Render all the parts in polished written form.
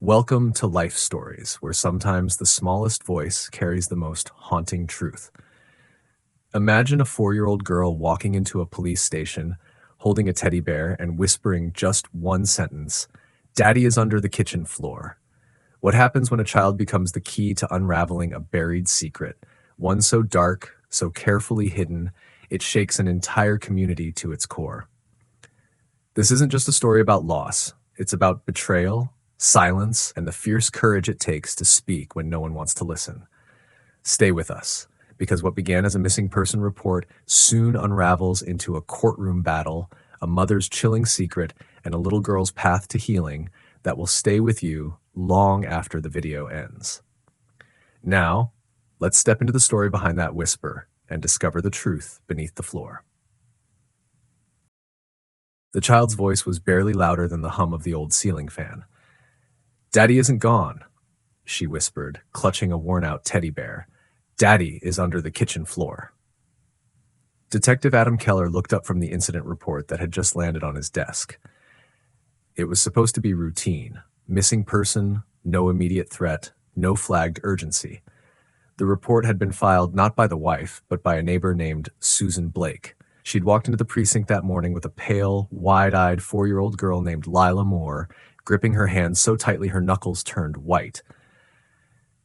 Welcome to Life Stories, where sometimes the smallest voice carries the most haunting truth. Imagine a 4-year-old girl walking into a police station, holding a teddy bear and whispering just one sentence: "Daddy is under the kitchen floor." What happens when a child becomes the key to unraveling a buried secret, one so dark, so carefully hidden, it shakes an entire community to its core? This isn't just a story about loss, it's about betrayal, silence, and the fierce courage it takes to speak when no one wants to listen. Stay with us, because what began as a missing person report soon unravels into a courtroom battle, a mother's chilling secret, and a little girl's path to healing that will stay with you long after the video ends. Now, let's step into the story behind that whisper and discover the truth beneath the floor. The child's voice was barely louder than the hum of the old ceiling fan. "Daddy isn't gone," she whispered, clutching a worn-out teddy bear. "Daddy is under the kitchen floor." Detective Adam Keller looked up from the incident report that had just landed on his desk. It was supposed to be routine: missing person, no immediate threat, no flagged urgency. The report had been filed not by the wife, but by a neighbor named Susan Blake. She'd walked into the precinct that morning with a pale, wide-eyed 4-year-old girl named Lila Moore, gripping her hand so tightly her knuckles turned white.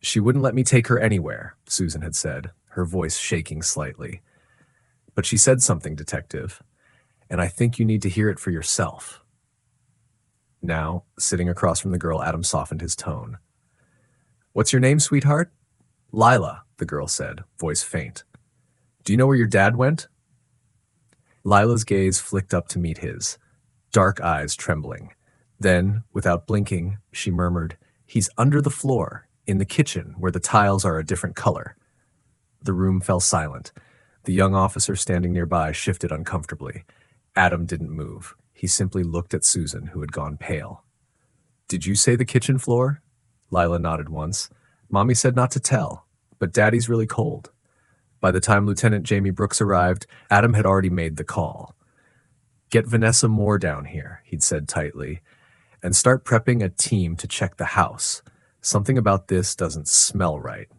"She wouldn't let me take her anywhere," Susan had said, her voice shaking slightly. "But she said something, Detective, and I think you need to hear it for yourself." Now, sitting across from the girl, Adam softened his tone. "What's your name, sweetheart?" "Lila," the girl said, voice faint. "Do you know where your dad went?" Lila's gaze flicked up to meet his, dark eyes trembling. Then, without blinking, she murmured, "He's under the floor, in the kitchen, where the tiles are a different color." The room fell silent. The young officer standing nearby shifted uncomfortably. Adam didn't move. He simply looked at Susan, who had gone pale. "Did you say the kitchen floor?" Lila nodded once. "Mommy said not to tell, but Daddy's really cold." By the time Lieutenant Jamie Brooks arrived, Adam had already made the call. "Get Vanessa Moore down here," he'd said tightly, "and start prepping a team to check the house. Something about this doesn't smell right."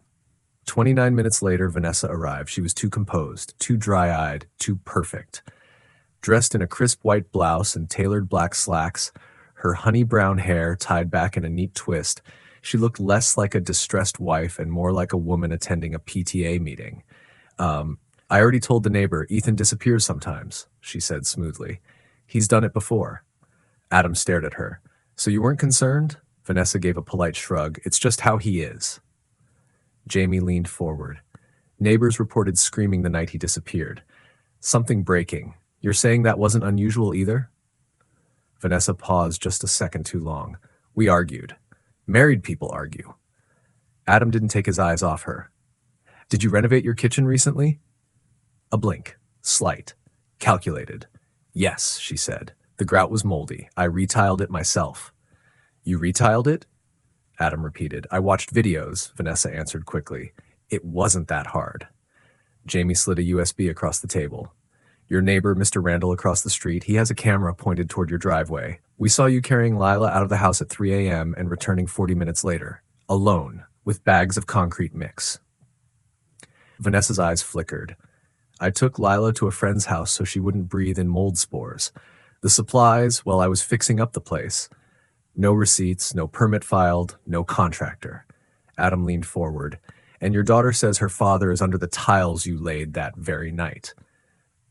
29 minutes later, Vanessa arrived. She was too composed, too dry-eyed, too perfect. Dressed in a crisp white blouse and tailored black slacks, her honey brown hair tied back in a neat twist, she looked less like a distressed wife and more like a woman attending a PTA meeting. "I already told the neighbor, Ethan disappears sometimes," she said smoothly. "He's done it before." Adam stared at her. "So you weren't concerned?" Vanessa gave a polite shrug. "It's just how he is." Jamie leaned forward. "Neighbors reported screaming the night he disappeared. Something breaking. You're saying that wasn't unusual either?" Vanessa paused just a second too long. "We argued. Married people argue." Adam didn't take his eyes off her. "Did you renovate your kitchen recently?" A blink. Slight. Calculated. "Yes," she said. "The grout was moldy. I retiled it myself." "You retiled it?" Adam repeated. "I watched videos," Vanessa answered quickly. "It wasn't that hard." Jamie slid a USB across the table. "Your neighbor, Mr. Randall, across the street, he has a camera pointed toward your driveway. We saw you carrying Lila out of the house at 3 a.m. and returning 40 minutes later, alone, with bags of concrete mix." Vanessa's eyes flickered. "I took Lila to a friend's house so she wouldn't breathe in mold spores. The supplies, well, I was fixing up the place. No receipts, no permit filed, no contractor." Adam leaned forward. "And your daughter says her father is under the tiles you laid that very night."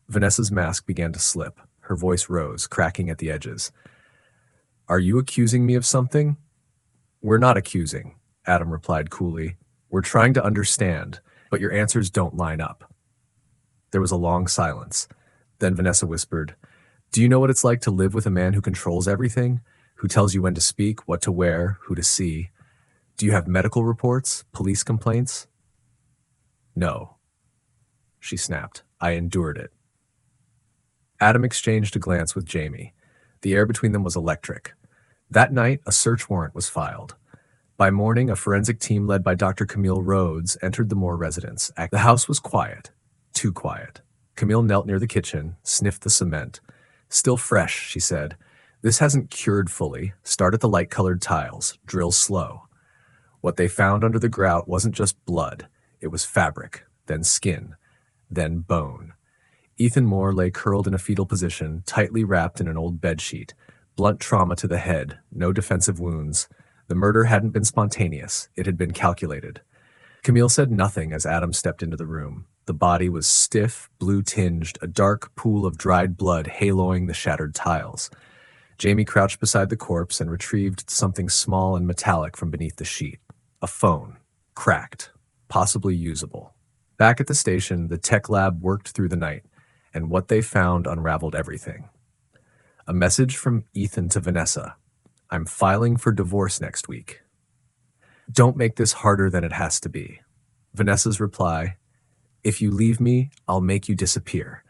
Vanessa's mask began to slip. Her voice rose, cracking at the edges. "Are you accusing me of something?" "We're not accusing," Adam replied coolly. "We're trying to understand, but your answers don't line up." There was a long silence. Then Vanessa whispered, "Do you know what it's like to live with a man who controls everything? Who tells you when to speak, what to wear, who to see? Do you have medical reports, police complaints?" "No," she snapped. "I endured it." Adam exchanged a glance with Jamie. The air between them was electric. That night, a search warrant was filed. By morning, a forensic team led by Dr. Camille Rhodes entered the Moore residence. The house was quiet. Too quiet. Camille knelt near the kitchen, sniffed the cement. "Still fresh," she said. This hasn't cured fully. Start at the light-colored tiles. Drill slow. What they found under the grout wasn't just blood. It was fabric, then skin, then bone. Ethan Moore lay curled in a fetal position, tightly wrapped in an old bedsheet. Blunt trauma to the head, no defensive wounds. The murder hadn't been spontaneous. It had been calculated. Camille said nothing as Adam stepped into the room. The body was stiff, blue-tinged, a dark pool of dried blood haloing the shattered tiles. Jamie crouched beside the corpse and retrieved something small and metallic from beneath the sheet. A phone. Cracked. Possibly usable. Back at the station, the tech lab worked through the night, and what they found unraveled everything. A message from Ethan to Vanessa. I'm filing for divorce next week. Don't make this harder than it has to be. Vanessa's reply, if you leave me, I'll make you disappear.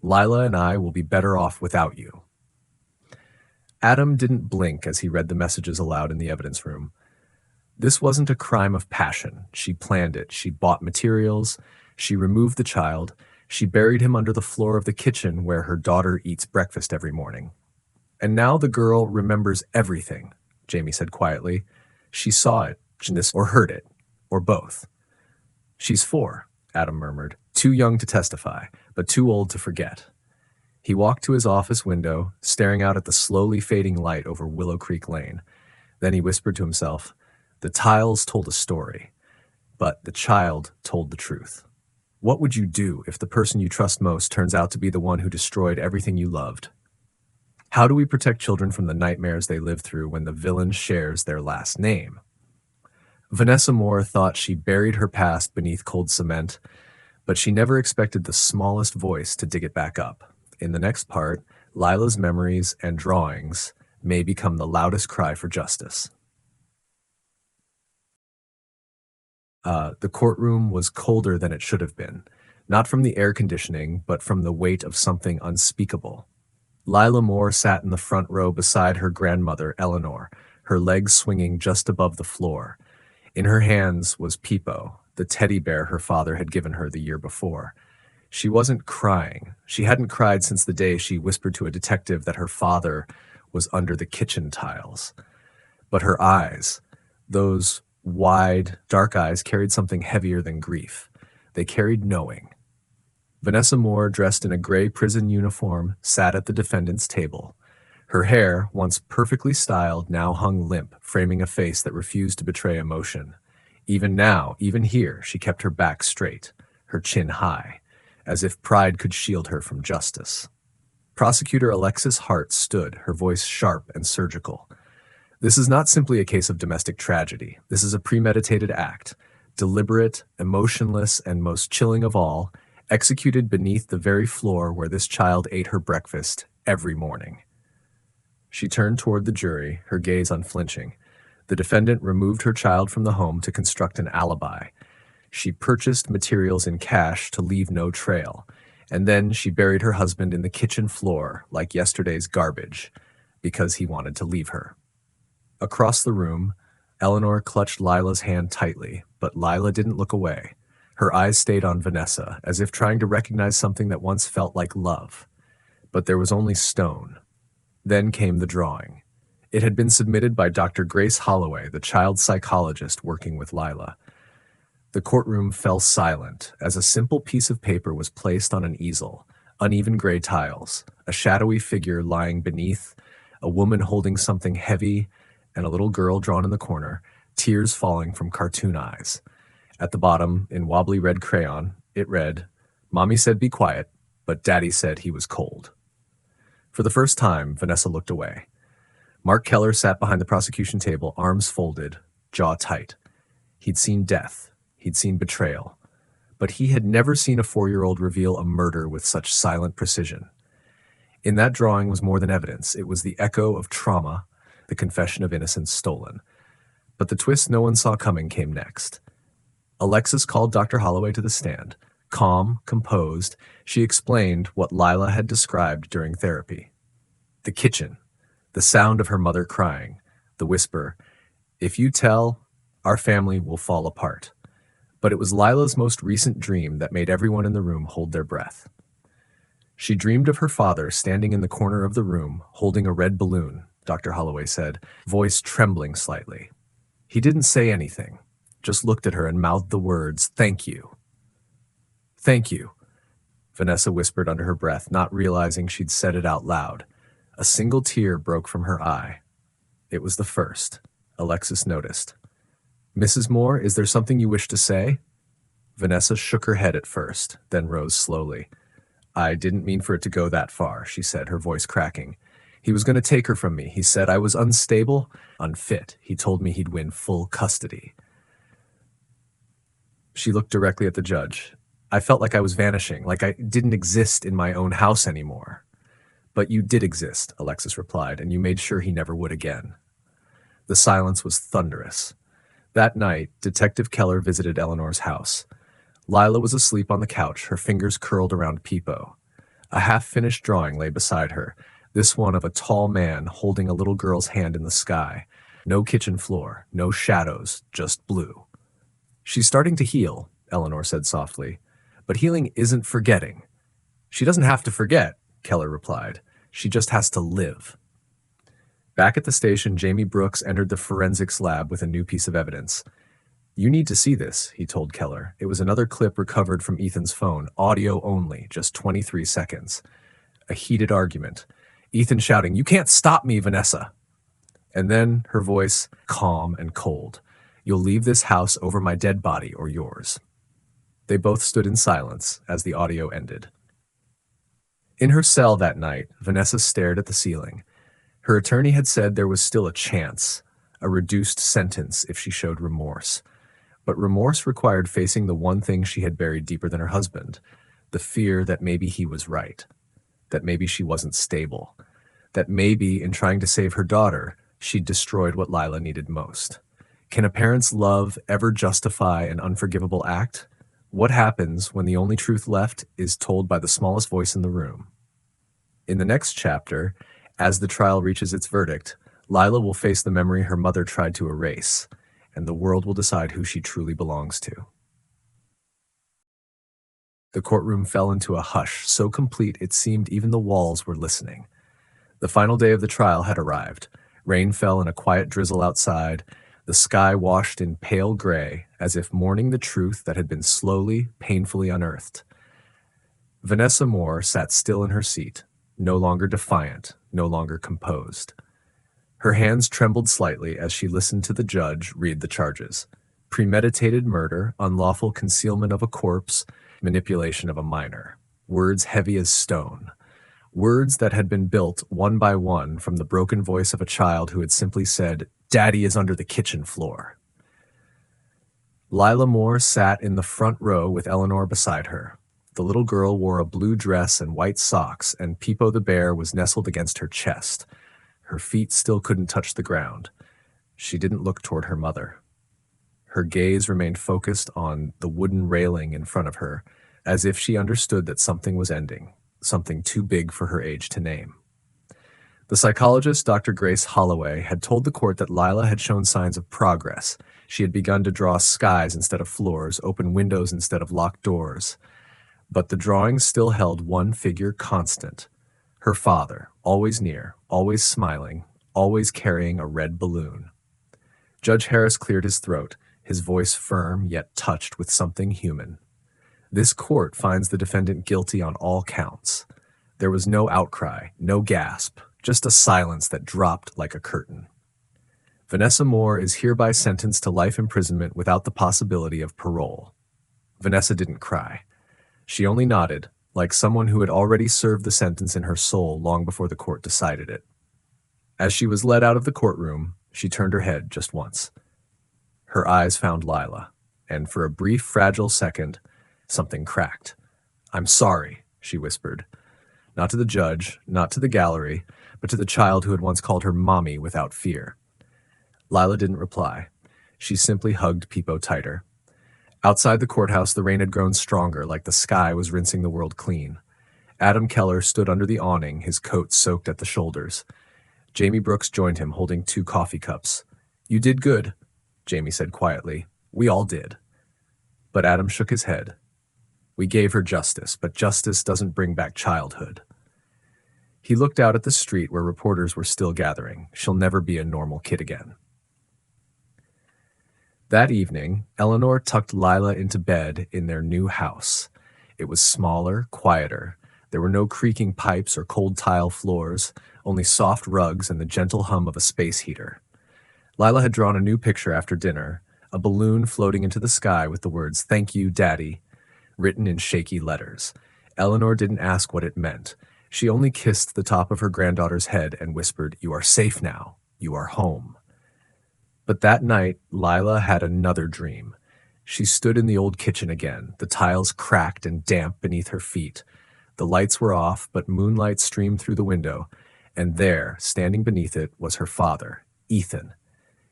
Lila and I will be better off without you. Adam didn't blink as he read the messages aloud in the evidence room. This wasn't a crime of passion. She planned it. She bought materials. She removed the child. She buried him under the floor of the kitchen where her daughter eats breakfast every morning. And now the girl remembers everything, Jamie said quietly. She saw it, or heard it, or both. She's 4, Adam murmured, too young to testify, but too old to forget. He walked to his office window, staring out at the slowly fading light over Willow Creek Lane. Then he whispered to himself, the tiles told a story, but the child told the truth. What would you do if the person you trust most turns out to be the one who destroyed everything you loved? How do we protect children from the nightmares they live through when the villain shares their last name? Vanessa Moore thought she buried her past beneath cold cement, but she never expected the smallest voice to dig it back up. In the next part, Lila's memories and drawings may become the loudest cry for justice. The courtroom was colder than it should have been, not from the air conditioning, but from the weight of something unspeakable. Lila Moore sat in the front row beside her grandmother, Eleanor, her legs swinging just above the floor. In her hands was Peepo, the teddy bear her father had given her the year before. She wasn't crying. She hadn't cried since the day she whispered to a detective that her father was under the kitchen tiles. But her eyes, those wide, dark eyes, carried something heavier than grief. They carried knowing. Vanessa Moore, dressed in a gray prison uniform, sat at the defendant's table. Her hair, once perfectly styled, now hung limp, framing a face that refused to betray emotion. Even now, even here, she kept her back straight, her chin high, as if pride could shield her from justice. Prosecutor Alexis Hart stood, her voice sharp and surgical. This is not simply a case of domestic tragedy. This is a premeditated act, deliberate, emotionless, and most chilling of all, executed beneath the very floor where this child ate her breakfast every morning. She turned toward the jury, her gaze unflinching. The defendant removed her child from the home to construct an alibi. She purchased materials in cash to leave no trail, and then she buried her husband in the kitchen floor like yesterday's garbage because he wanted to leave her. Across the room, Eleanor clutched Lila's hand tightly, but Lila didn't look away. Her eyes stayed on Vanessa, as if trying to recognize something that once felt like love. But there was only stone. Then came the drawing. It had been submitted by Dr. Grace Holloway, the child psychologist working with Lila. The courtroom fell silent as a simple piece of paper was placed on an easel, uneven gray tiles, a shadowy figure lying beneath, a woman holding something heavy, and a little girl drawn in the corner, tears falling from cartoon eyes. At the bottom, in wobbly red crayon, it read, "Mommy said be quiet, but Daddy said he was cold." For the first time, Vanessa looked away. Mark Keller sat behind the prosecution table, arms folded, jaw tight. He'd seen death. He'd seen betrayal. But he had never seen a 4-year-old reveal a murder with such silent precision. In that drawing was more than evidence. It was the echo of trauma, the confession of innocence stolen. But the twist no one saw coming came next. Alexis called Dr. Holloway to the stand. Calm, composed, she explained what Lila had described during therapy. The kitchen, the sound of her mother crying, the whisper, "If you tell, our family will fall apart." But it was Lila's most recent dream that made everyone in the room hold their breath. She dreamed of her father standing in the corner of the room, holding a red balloon, Dr. Holloway said, voice trembling slightly. He didn't say anything, just looked at her and mouthed the words, "Thank you." "Thank you," Vanessa whispered under her breath, not realizing she'd said it out loud. A single tear broke from her eye. It was the first. Alexis noticed. "Mrs. Moore, is there something you wish to say?" Vanessa shook her head at first, then rose slowly. "I didn't mean for it to go that far," she said, her voice cracking. "He was going to take her from me. He said I was unstable, unfit. He told me he'd win full custody." She looked directly at the judge. "I felt like I was vanishing, like I didn't exist in my own house anymore." "But you did exist," Alexis replied, "and you made sure he never would again." The silence was thunderous. That night, Detective Keller visited Eleanor's house. Lila was asleep on the couch, her fingers curled around Peepo. A half-finished drawing lay beside her, this one of a tall man holding a little girl's hand in the sky. No kitchen floor, no shadows, just blue. "She's starting to heal," Eleanor said softly. "But healing isn't forgetting." "She doesn't have to forget," Keller replied. "She just has to live." Back at the station, Jamie Brooks entered the forensics lab with a new piece of evidence. "You need to see this," he told Keller. It was another clip recovered from Ethan's phone, audio only, just 23 seconds. A heated argument. Ethan shouting, "You can't stop me, Vanessa!" And then her voice, calm and cold. "You'll leave this house over my dead body or yours." They both stood in silence as the audio ended. In her cell that night, Vanessa stared at the ceiling. Her attorney had said there was still a chance, a reduced sentence if she showed remorse. But remorse required facing the one thing she had buried deeper than her husband, the fear that maybe he was right, that maybe she wasn't stable, that maybe in trying to save her daughter, she'd destroyed what Lila needed most. Can a parent's love ever justify an unforgivable act? What happens when the only truth left is told by the smallest voice in the room? In the next chapter, as the trial reaches its verdict, Lila will face the memory her mother tried to erase, and the world will decide who she truly belongs to. The courtroom fell into a hush so complete it seemed even the walls were listening. The final day of the trial had arrived. Rain fell in a quiet drizzle outside, the sky washed in pale gray, as if mourning the truth that had been slowly, painfully unearthed. Vanessa Moore sat still in her seat, no longer defiant, no longer composed. Her hands trembled slightly as she listened to the judge read the charges. Premeditated murder, unlawful concealment of a corpse, manipulation of a minor. Words heavy as stone. Words that had been built one by one from the broken voice of a child who had simply said, "Daddy is under the kitchen floor." Lila Moore sat in the front row with Eleanor beside her. The little girl wore a blue dress and white socks, and Peepo the bear was nestled against her chest. Her feet still couldn't touch the ground. She didn't look toward her mother. Her gaze remained focused on the wooden railing in front of her, as if she understood that something was ending, something too big for her age to name. The psychologist, Dr. Grace Holloway, had told the court that Lila had shown signs of progress. She had begun to draw skies instead of floors, open windows instead of locked doors. But the drawings still held one figure constant. Her father, always near, always smiling, always carrying a red balloon. Judge Harris cleared his throat, his voice firm yet touched with something human. This court finds the defendant guilty on all counts. There was no outcry, no gasp, just a silence that dropped like a curtain. Vanessa Moore is hereby sentenced to life imprisonment without the possibility of parole. Vanessa didn't cry. She only nodded, like someone who had already served the sentence in her soul long before the court decided it. As she was led out of the courtroom, she turned her head just once. Her eyes found Lila, and for a brief, fragile second, something cracked. "I'm sorry," she whispered. Not to the judge, not to the gallery, but to the child who had once called her mommy without fear. Lila didn't reply. She simply hugged Peepo tighter. Outside the courthouse, the rain had grown stronger, like the sky was rinsing the world clean. Adam Keller stood under the awning, his coat soaked at the shoulders. Jamie Brooks joined him, holding 2 coffee cups. "You did good," Jamie said quietly. "We all did." But Adam shook his head. We gave her justice, but justice doesn't bring back childhood. He looked out at the street where reporters were still gathering. She'll never be a normal kid again. That evening, Eleanor tucked Lila into bed in their new house. It was smaller, quieter. There were no creaking pipes or cold tile floors, only soft rugs and the gentle hum of a space heater. Lila had drawn a new picture after dinner, a balloon floating into the sky with the words, "Thank you, Daddy," written in shaky letters. Eleanor didn't ask what it meant. She only kissed the top of her granddaughter's head and whispered, "You are safe now. You are home." But that night, Lila had another dream. She stood in the old kitchen again, the tiles cracked and damp beneath her feet. The lights were off, but moonlight streamed through the window, and there, standing beneath it, was her father, Ethan.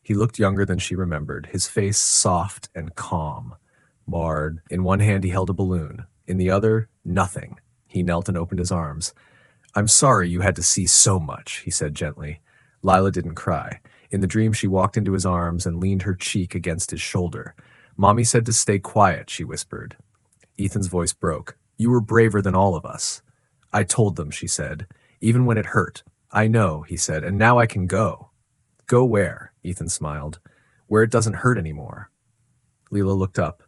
He looked younger than she remembered, his face soft and calm. Marred. In one hand he held a balloon, in the other, nothing. He knelt and opened his arms. "I'm sorry you had to see so much," he said gently. Lila didn't cry. In the dream, she walked into his arms and leaned her cheek against his shoulder. "Mommy said to stay quiet," she whispered. Ethan's voice broke. "You were braver than all of us." "I told them," she said, "even when it hurt." "I know," he said, "and now I can go." "Go where?" Ethan smiled. "Where it doesn't hurt anymore." Lila looked up.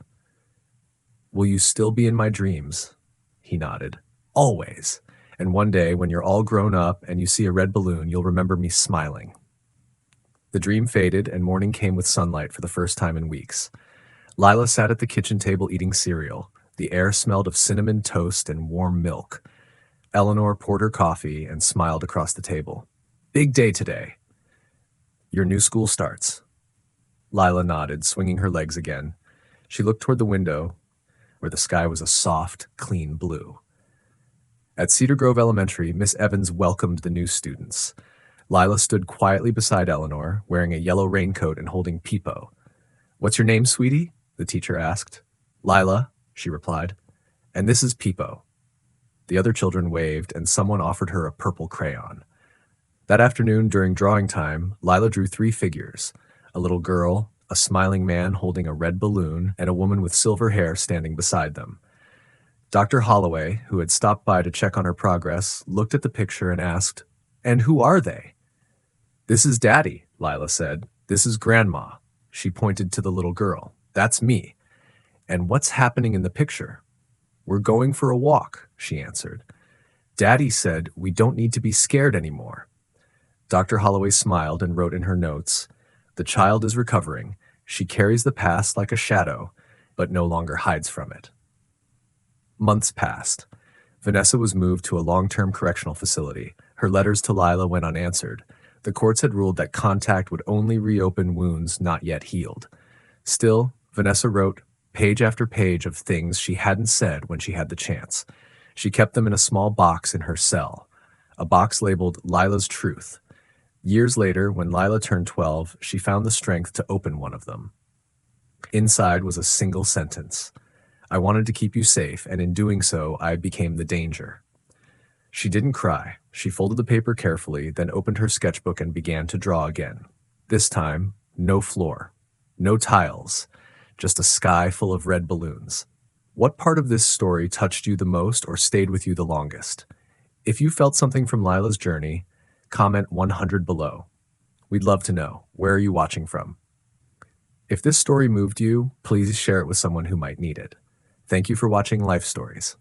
"Will you still be in my dreams?" He nodded. "Always. And one day, when you're all grown up and you see a red balloon, you'll remember me smiling." The dream faded, and morning came with sunlight for the first time in weeks. Lila sat at the kitchen table eating cereal. The air smelled of cinnamon toast and warm milk. Eleanor poured her coffee and smiled across the table. "Big day today. Your new school starts." Lila nodded, swinging her legs again. She looked toward the window, where the sky was a soft, clean blue. At Cedar Grove Elementary, Miss Evans welcomed the new students. Lila stood quietly beside Eleanor, wearing a yellow raincoat and holding Peepo. "What's your name, sweetie?" the teacher asked. "Lila," she replied. "And this is Peepo." The other children waved, and someone offered her a purple crayon. That afternoon, during drawing time, Lila drew 3 figures: a little girl, a smiling man holding a red balloon, and a woman with silver hair standing beside them. Dr. Holloway, who had stopped by to check on her progress, looked at the picture and asked, "And who are they?" "This is Daddy," Lila said. "This is Grandma." She pointed to the little girl. "That's me." "And what's happening in the picture?" "We're going for a walk," she answered. "Daddy said we don't need to be scared anymore." Dr. Holloway smiled and wrote in her notes, "The child is recovering. She carries the past like a shadow, but no longer hides from it." Months passed. Vanessa was moved to a long-term correctional facility. Her letters to Lila went unanswered. The courts had ruled that contact would only reopen wounds not yet healed. Still, Vanessa wrote page after page of things she hadn't said when she had the chance. She kept them in a small box in her cell, a box labeled Lila's Truth. Years later, when Lila turned 12, she found the strength to open one of them. Inside was a single sentence: "I wanted to keep you safe, and in doing so, I became the danger." She didn't cry. She folded the paper carefully, then opened her sketchbook and began to draw again. This time, no floor, no tiles, just a sky full of red balloons. What part of this story touched you the most or stayed with you the longest? If you felt something from Lila's journey, comment 100 below. We'd love to know. Where are you watching from? If this story moved you, please share it with someone who might need it. Thank you for watching Life Stories.